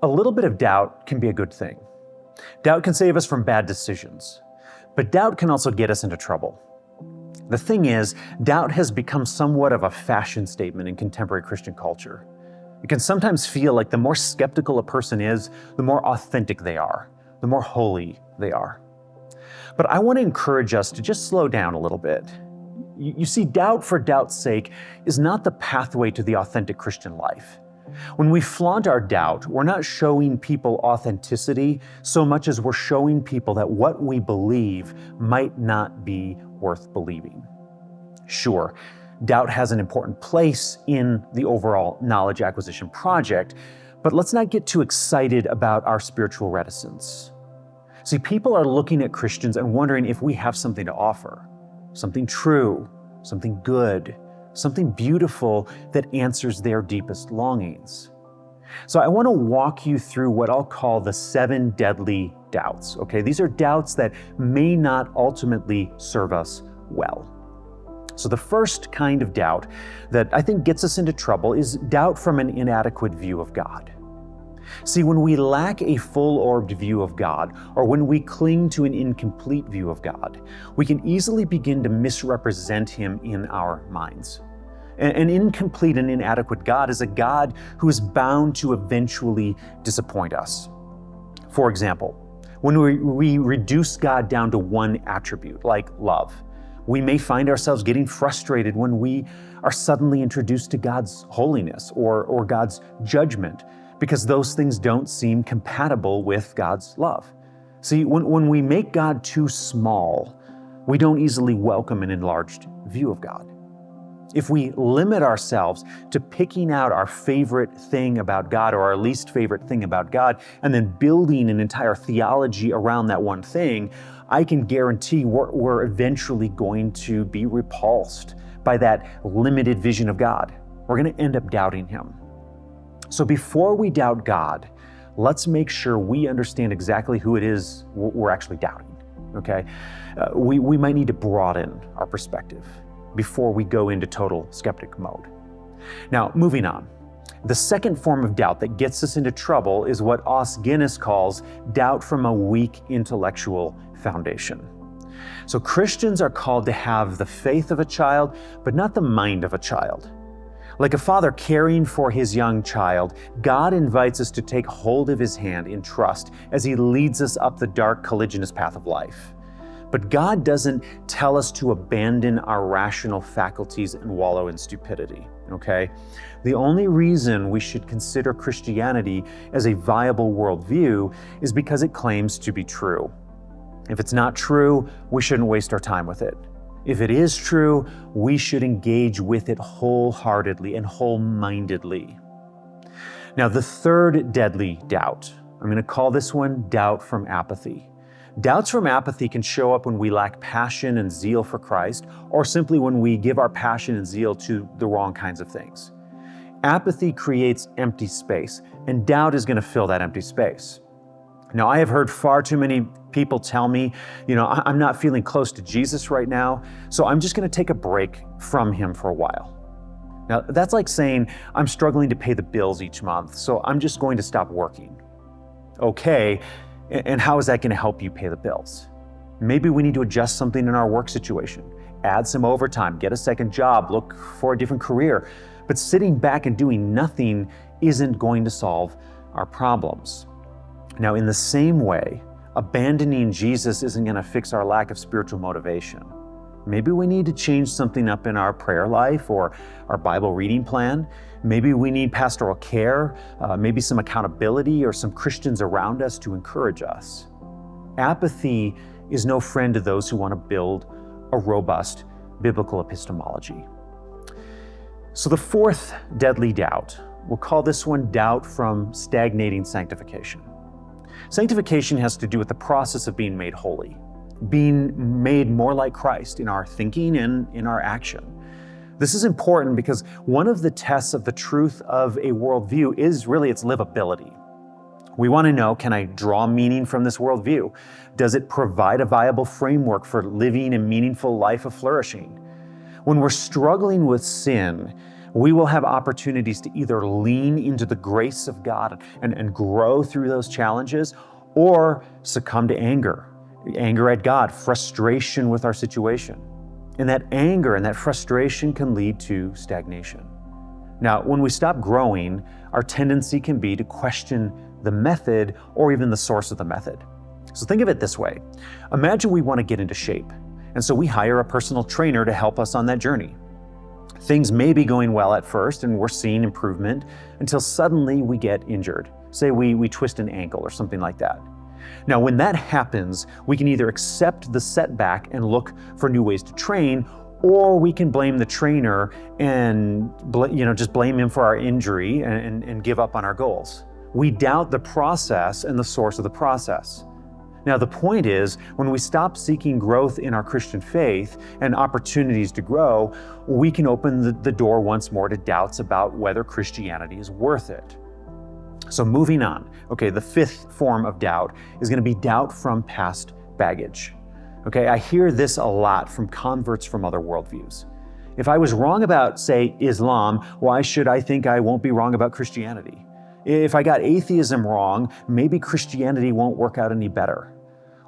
A little bit of doubt can be a good thing. Doubt can save us from bad decisions, but doubt can also get us into trouble. The thing is, doubt has become somewhat of a fashion statement in contemporary Christian culture. It can sometimes feel like the more skeptical a person is, the more authentic they are, the more holy they are. But I want to encourage us to just slow down a little bit. You see, doubt for doubt's sake is not the pathway to the authentic Christian life. When we flaunt our doubt, we're not showing people authenticity so much as we're showing people that what we believe might not be worth believing. Sure, doubt has an important place in the overall knowledge acquisition project, but let's not get too excited about our spiritual reticence. See, people are looking at Christians and wondering if we have something to offer, something true, something good, something beautiful that answers their deepest longings. So I want to walk you through what I'll call the 7 deadly doubts, okay? These are doubts that may not ultimately serve us well. So the first kind of doubt that I think gets us into trouble is doubt from an inadequate view of God. See, when we lack a full-orbed view of God, or when we cling to an incomplete view of God, we can easily begin to misrepresent Him in our minds. An incomplete and inadequate God is a God who is bound to eventually disappoint us. For example, when we reduce God down to one attribute, like love, we may find ourselves getting frustrated when we are suddenly introduced to God's holiness or God's judgment, because those things don't seem compatible with God's love. See, when we make God too small, we don't easily welcome an enlarged view of God. If we limit ourselves to picking out our favorite thing about God or our least favorite thing about God, and then building an entire theology around that one thing, I can guarantee we're eventually going to be repulsed by that limited vision of God. We're going to end up doubting Him. So before we doubt God, let's make sure we understand exactly who it is we're actually doubting, okay? We might need to broaden our perspective before we go into total skeptic mode. Now, moving on. The second form of doubt that gets us into trouble is what Os Guinness calls doubt from a weak intellectual foundation. So Christians are called to have the faith of a child, but not the mind of a child. Like a father caring for his young child, God invites us to take hold of His hand in trust as He leads us up the dark, colliginous path of life. But God doesn't tell us to abandon our rational faculties and wallow in stupidity, okay? The only reason we should consider Christianity as a viable worldview is because it claims to be true. If it's not true, we shouldn't waste our time with it. If it is true, we should engage with it wholeheartedly and whole-mindedly. Now, the third deadly doubt, I'm going to call this one doubt from apathy. Doubts from apathy can show up when we lack passion and zeal for Christ, or simply when we give our passion and zeal to the wrong kinds of things. Apathy creates empty space, and doubt is going to fill that empty space. Now, I have heard far too many people tell me, I'm not feeling close to Jesus right now, so I'm just going to take a break from Him for a while. Now, that's like saying, I'm struggling to pay the bills each month, so I'm just going to stop working. Okay, and how is that going to help you pay the bills? Maybe we need to adjust something in our work situation, add some overtime, get a second job, look for a different career. But sitting back and doing nothing isn't going to solve our problems. Now, in the same way, abandoning Jesus isn't going to fix our lack of spiritual motivation. Maybe we need to change something up in our prayer life or our Bible reading plan. Maybe we need pastoral care, maybe some accountability or some Christians around us to encourage us. Apathy is no friend to those who want to build a robust biblical epistemology. So the fourth deadly doubt, we'll call this one doubt from stagnating sanctification. Sanctification has to do with the process of being made holy, being made more like Christ in our thinking and in our action. This is important because one of the tests of the truth of a worldview is really its livability. We want to know, can I draw meaning from this worldview? Does it provide a viable framework for living a meaningful life of flourishing? When we're struggling with sin, We will have opportunities to either lean into the grace of God and grow through those challenges, or succumb to anger at God, frustration with our situation. And that anger and that frustration can lead to stagnation. Now, when we stop growing, our tendency can be to question the method or even the source of the method. So think of it this way. Imagine we want to get into shape, and so we hire a personal trainer to help us on that journey. Things may be going well at first and we're seeing improvement until suddenly we get injured. Say we twist an ankle or something like that. Now, when that happens, we can either accept the setback and look for new ways to train, or we can blame the trainer and just blame him for our injury and give up on our goals. We doubt the process and the source of the process. Now, the point is, when we stop seeking growth in our Christian faith and opportunities to grow, we can open the door once more to doubts about whether Christianity is worth it. So moving on, okay, the fifth form of doubt is going to be doubt from past baggage. Okay, I hear this a lot from converts from other worldviews. If I was wrong about, say, Islam, why should I think I won't be wrong about Christianity? If I got atheism wrong, maybe Christianity won't work out any better.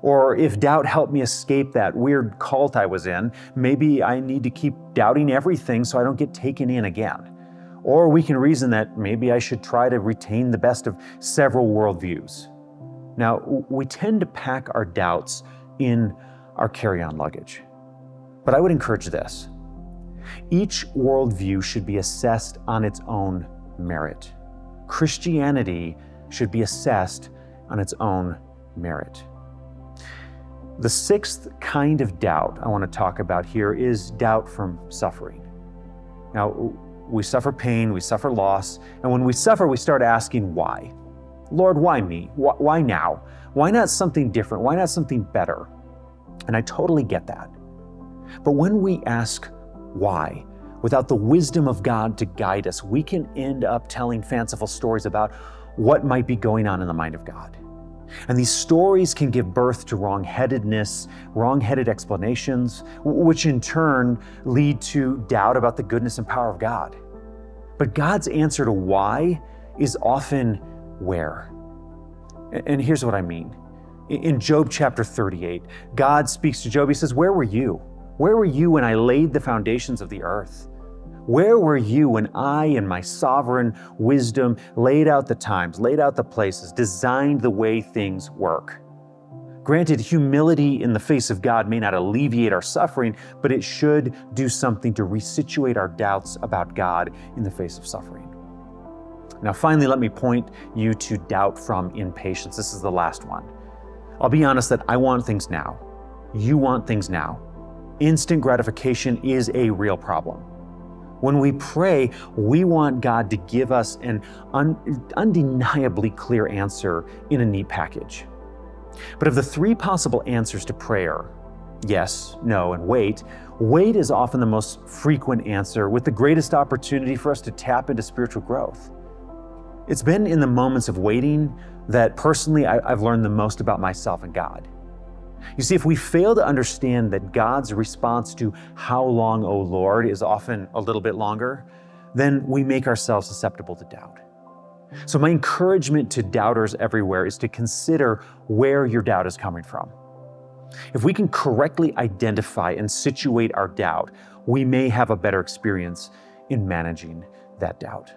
Or if doubt helped me escape that weird cult I was in, maybe I need to keep doubting everything so I don't get taken in again. Or we can reason that maybe I should try to retain the best of several worldviews. Now, we tend to pack our doubts in our carry-on luggage. But I would encourage this. Each worldview should be assessed on its own merit. Christianity should be assessed on its own merit. The sixth kind of doubt I want to talk about here is doubt from suffering. Now, we suffer pain, we suffer loss, and when we suffer, we start asking why. Lord, why me? Why now? Why not something different? Why not something better? And I totally get that. But when we ask why, without the wisdom of God to guide us, we can end up telling fanciful stories about what might be going on in the mind of God. And these stories can give birth to wrong-headedness, wrong-headed explanations, which in turn lead to doubt about the goodness and power of God. But God's answer to why is often where. And here's what I mean. In Job chapter 38, God speaks to Job. He says, "Where were you? Where were you when I laid the foundations of the earth? Where were you when I, in my sovereign wisdom, laid out the times, laid out the places, designed the way things work?" Granted, humility in the face of God may not alleviate our suffering, but it should do something to resituate our doubts about God in the face of suffering. Now, finally, let me point you to doubt from impatience. This is the last one. I'll be honest that I want things now. You want things now. Instant gratification is a real problem. When we pray, we want God to give us an undeniably clear answer in a neat package. But of the three possible answers to prayer, yes, no, and wait is often the most frequent answer with the greatest opportunity for us to tap into spiritual growth. It's been in the moments of waiting that personally I've learned the most about myself and God. You see, if we fail to understand that God's response to "How long, O Lord?" is often a little bit longer, then we make ourselves susceptible to doubt. So my encouragement to doubters everywhere is to consider where your doubt is coming from. If we can correctly identify and situate our doubt, we may have a better experience in managing that doubt.